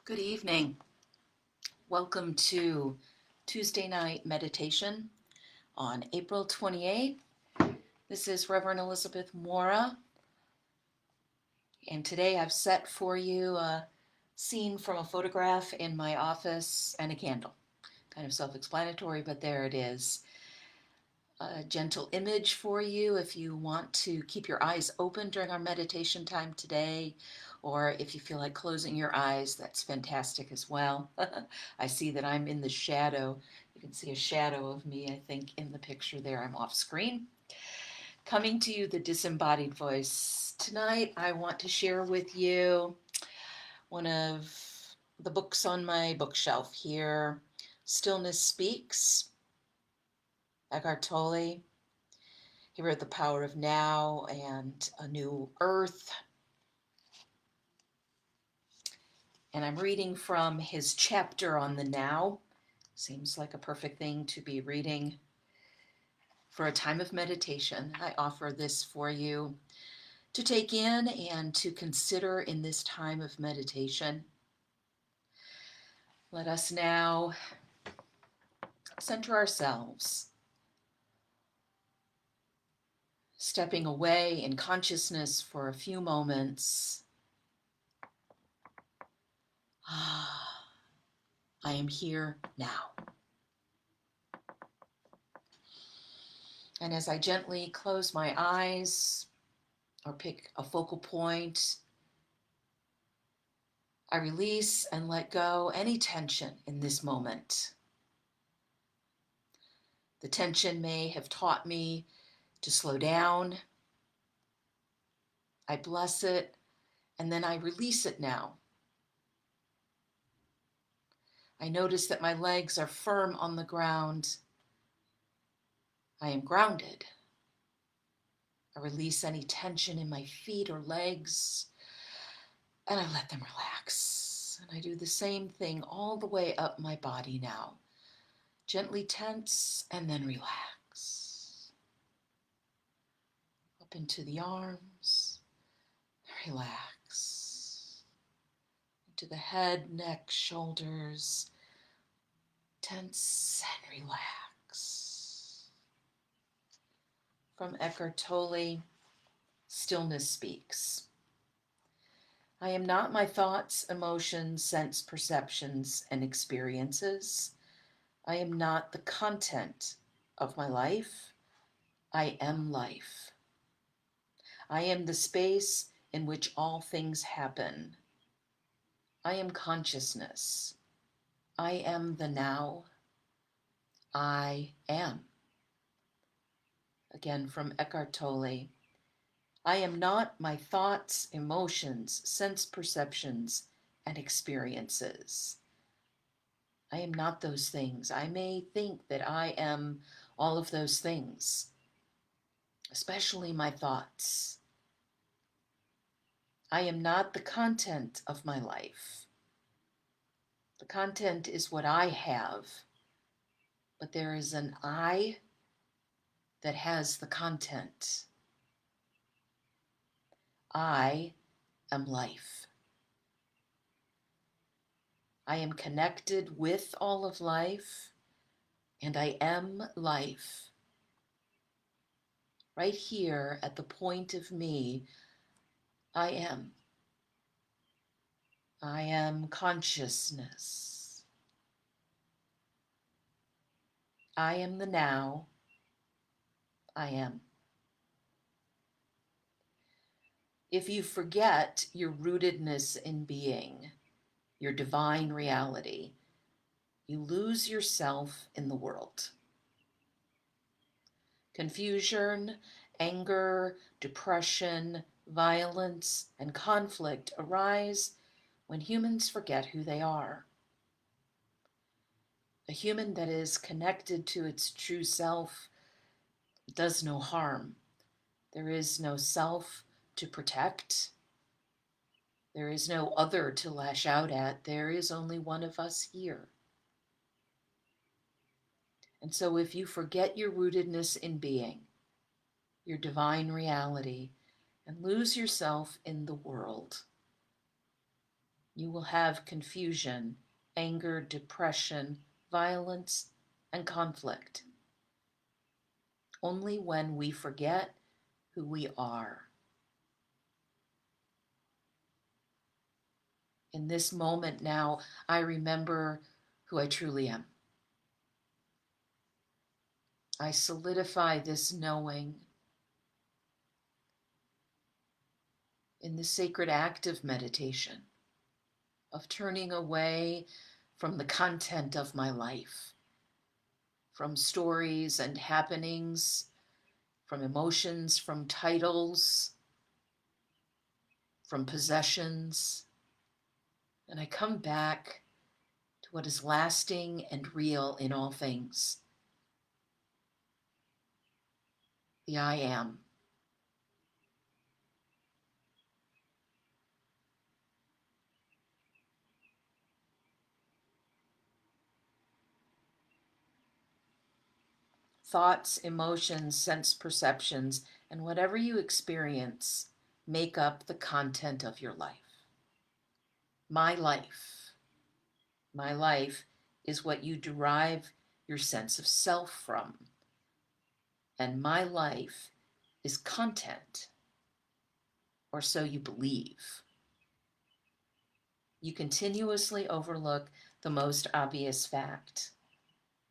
Good evening. Welcome to Tuesday night meditation on April 28th. This is Reverend Elizabeth Mora, and today I've set for you a scene from a photograph in my office and a candle. Kind of self-explanatory, but there it is. A gentle image for you if you want to keep your eyes open during our meditation time today, or if you feel like closing your eyes, that's fantastic as well. I see that I'm in the shadow. You can see a shadow of me, I think, in the picture there. I'm off screen. Coming to you, the disembodied voice. Tonight, I want to share with you one of the books on my bookshelf here, Stillness Speaks, Eckhart Tolle. He wrote The Power of Now and A New Earth. And I'm reading from his chapter on the now. Seems like a perfect thing to be reading for a time of meditation. I offer this for you to take in and to consider in this time of meditation. Let us now center ourselves, stepping away in consciousness for a few moments. I am here now. And as I gently close my eyes or pick a focal point, I release and let go any tension in this moment. The tension may have taught me to slow down. I bless it, and then I release it now. I notice that my legs are firm on the ground. I am grounded. I release any tension in my feet or legs, and I let them relax. And I do the same thing all the way up my body now. Gently tense and then relax. Up into the arms, relax. Into the head, neck, shoulders, tense and relax. From Eckhart Tolle, Stillness Speaks. I am not my thoughts, emotions, sense perceptions, and experiences. I am not the content of my life. I am life. I am the space in which all things happen. I am consciousness. I am the now. I am. Again from Eckhart Tolle. I am not my thoughts, emotions, sense perceptions, and experiences. I am not those things. I may think that I am all of those things, especially my thoughts. I am not the content of my life. The content is what I have, but there is an I that has the content. I am life. I am connected with all of life, and I am life. Right here at the point of me, I am. I am consciousness. I am the now. I am. If you forget your rootedness in being, your divine reality, you lose yourself in the world. Confusion, anger, depression, violence, and conflict arise when humans forget who they are. A human that is connected to its true self does no harm. There is no self to protect. There is no other to lash out at. There is only one of us here. And so if you forget your rootedness in being, your divine reality, and lose yourself in the world, You will have confusion, anger, depression, violence, and conflict. Only when we forget who we are. In this moment now, I remember who I truly am. I solidify this knowing in the sacred act of meditation, of turning away from the content of my life, from stories and happenings, from emotions, from titles, from possessions. And I come back to what is lasting and real in all things. The I am. Thoughts, emotions, sense perceptions, and whatever you experience make up the content of your life. My life. My life is what you derive your sense of self from. And my life is content, or so you believe. You continuously overlook the most obvious fact.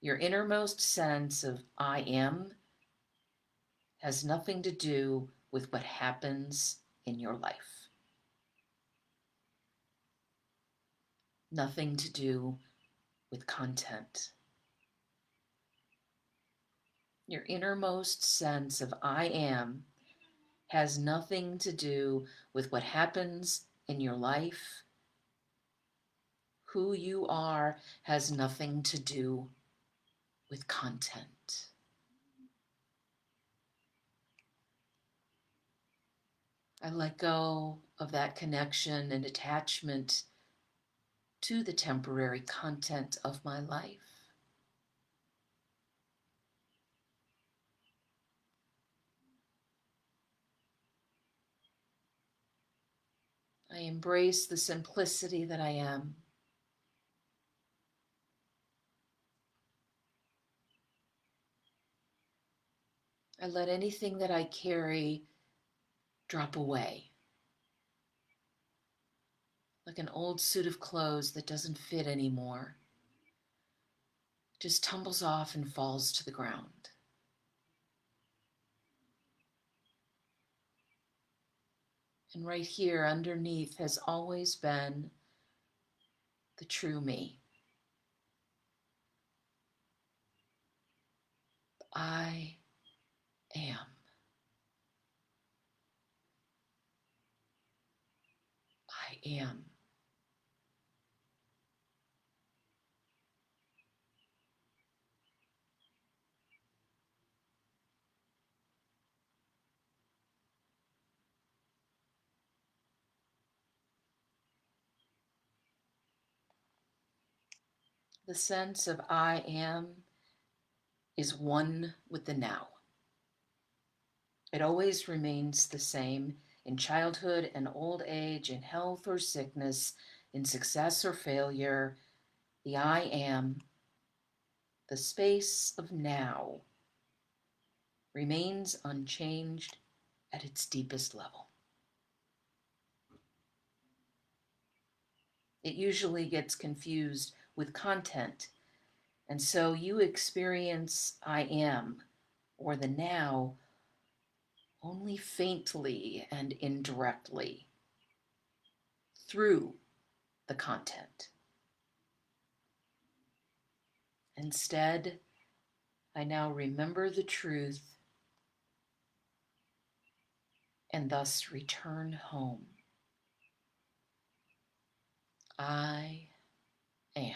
Your innermost sense of I am has nothing to do with what happens in your life. Nothing to do with content. Your innermost sense of I am has nothing to do with what happens in your life. Who you are has nothing to do with content. I let go of that connection and attachment to the temporary content of my life. I embrace the simplicity that I am. I let anything that I carry drop away, like an old suit of clothes that doesn't fit anymore. Just tumbles off and falls to the ground. And right here underneath has always been the true me. I am. I am. The sense of I am is one with the now. It always remains the same in childhood and old age, in health or sickness, in success or failure. The I am, the space of now, remains unchanged at its deepest level. It usually gets confused with content, and so you experience I am, or the now, only faintly and indirectly through the content. Instead, I now remember the truth and thus return home. I am.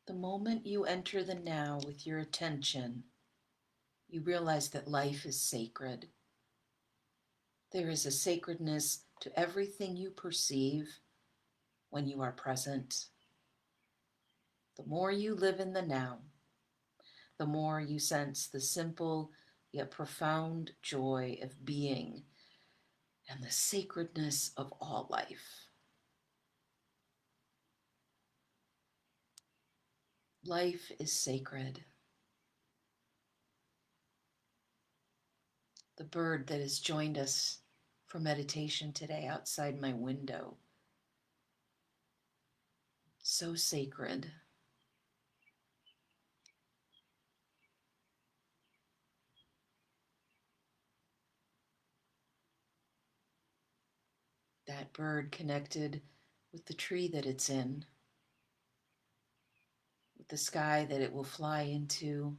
The moment you enter the now with your attention, you realize that life is sacred. There is a sacredness to everything you perceive when you are present. The more you live in the now, the more you sense the simple yet profound joy of being and the sacredness of all life. Life is sacred. The bird that has joined us for meditation today outside my window, so sacred. That bird connected with the tree that it's in, with the sky that it will fly into,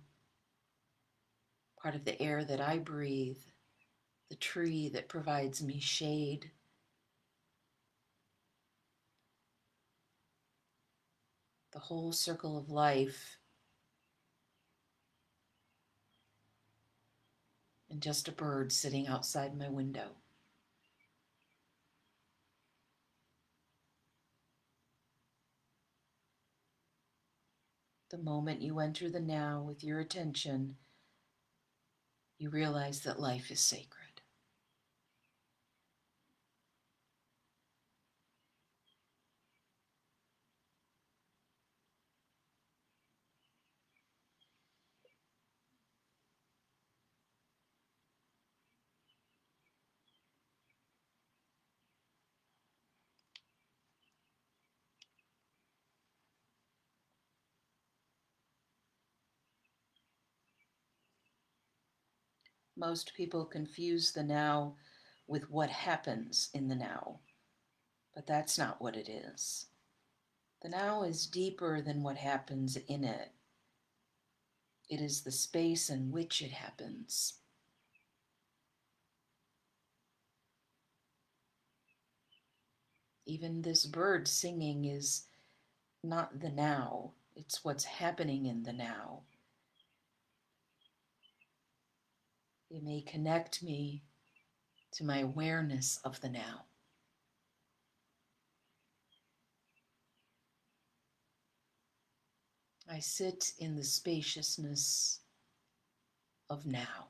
part of the air that I breathe, the tree that provides me shade. The whole circle of life, and just a bird sitting outside my window. The moment you enter the now with your attention, you realize that life is sacred. Most people confuse the now with what happens in the now, but that's not what it is. The now is deeper than what happens in it. It is the space in which it happens. Even this bird singing is not the now, it's what's happening in the now. It may connect me to my awareness of the now. I sit in the spaciousness of now.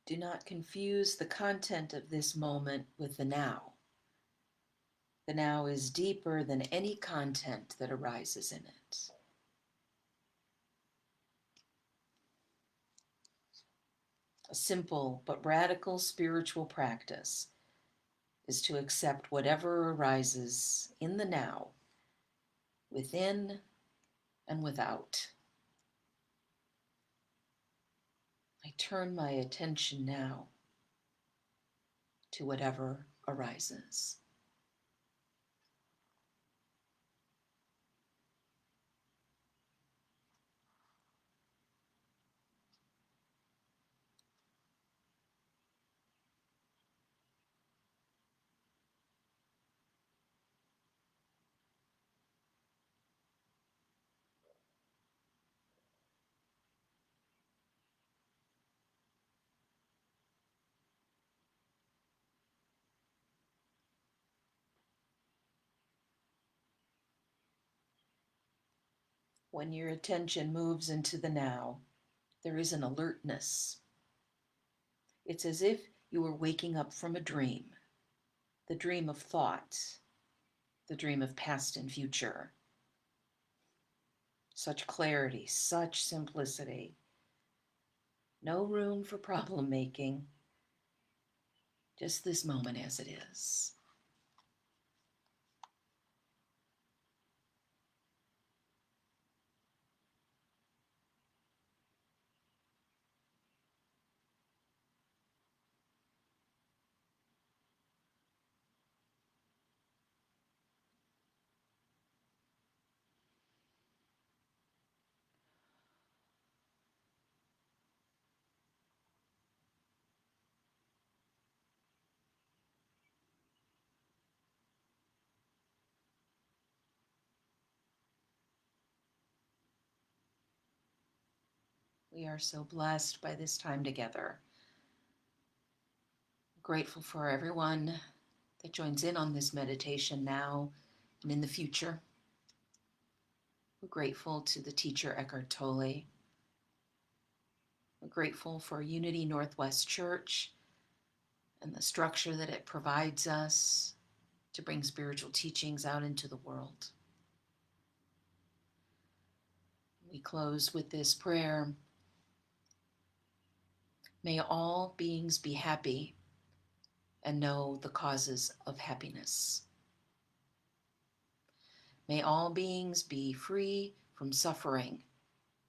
Do not confuse the content of this moment with the now. The now is deeper than any content that arises in it. A simple but radical spiritual practice is to accept whatever arises in the now, within and without. I turn my attention now to whatever arises. When your attention moves into the now, there is an alertness. It's as if you were waking up from a dream, the dream of thought, the dream of past and future. Such clarity, such simplicity. No room for problem making, just this moment as it is. We are so blessed by this time together. Grateful for everyone that joins in on this meditation now and in the future. We're grateful to the teacher Eckhart Tolle. We're grateful for Unity Northwest Church and the structure that it provides us to bring spiritual teachings out into the world. We close with this prayer. May all beings be happy and know the causes of happiness. May all beings be free from suffering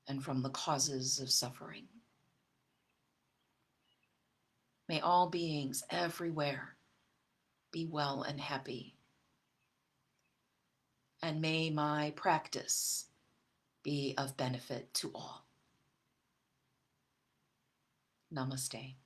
and from the causes of suffering. May all beings everywhere be well and happy. And may my practice be of benefit to all. Namaste.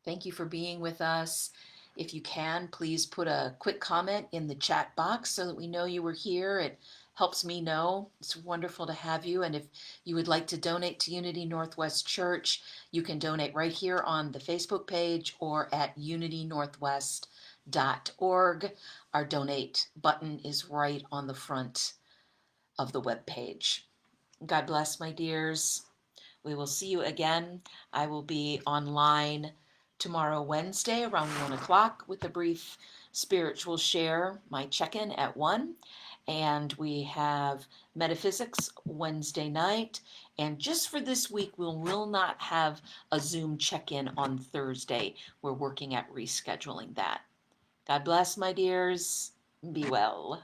Thank you for being with us. If you can, please put a quick comment in the chat box so that we know you were here. It helps me know. It's wonderful to have you. And if you would like to donate to Unity Northwest Church, you can donate right here on the Facebook page or at unitynorthwest.org. Our donate button is right on the front of the web page. God bless, my dears. We will see you again. I will be online tomorrow, Wednesday, around 1 o'clock with a brief spiritual share, my check-in at 1. And we have metaphysics Wednesday night. And just for this week, we will not have a Zoom check-in on Thursday. We're working at rescheduling that. God bless, my dears. Be well.